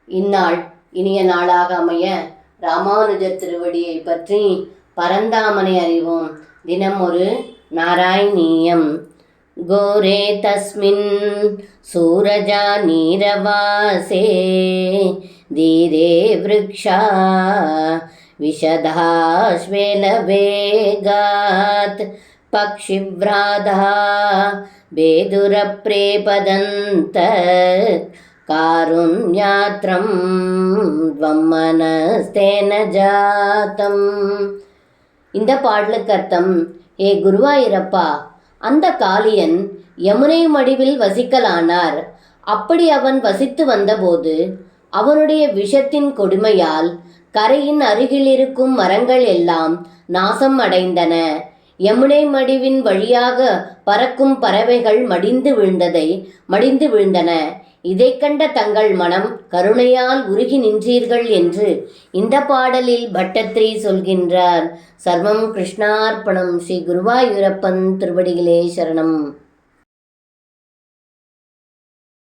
இந்நாள் இனிய நாளாக அமைய ராமானுஜர் திருவடியை பற்றி பரந்தாமனை அறிவோம். தினம் ஒரு நாராயணீயம். கோரே தஸ்மின் சூரஜா நீரவாசே தீரே விருக்ஷா விஷதாஸ்வேலவேகாத் பக்ஷிவ்ராதா பேதுரப்ரேபதந்த காருண்யாத்ரம் வம்மனஸ்தேன ஜாத்தம். இந்த பாடலுக்கு அர்த்தம்: ஏ குருவாயூரப்பா, அந்த காளியன் யமுனை மடிவில் வசிக்கலானார். அப்படி அவன் வசித்து வந்தபோது அவனுடைய விஷத்தின் கொடுமையால் கரையின் அருகில் இருக்கும் மரங்கள் எல்லாம் நாசம் அடைந்தன. யமுனை மடிவின் வழியாக பறக்கும் பறவைகள் மடிந்து விழுந்தன. இதை கண்ட தங்கள் மனம் கருணையால் உருகி நின்றீர்கள் என்று இந்த பாடலில் பட்டத்திரி சொல்கின்றார். சர்வம் கிருஷ்ணார்ப்பணம். ஸ்ரீ குருவாயூரப்பன் திருவடிகளே சரணம்.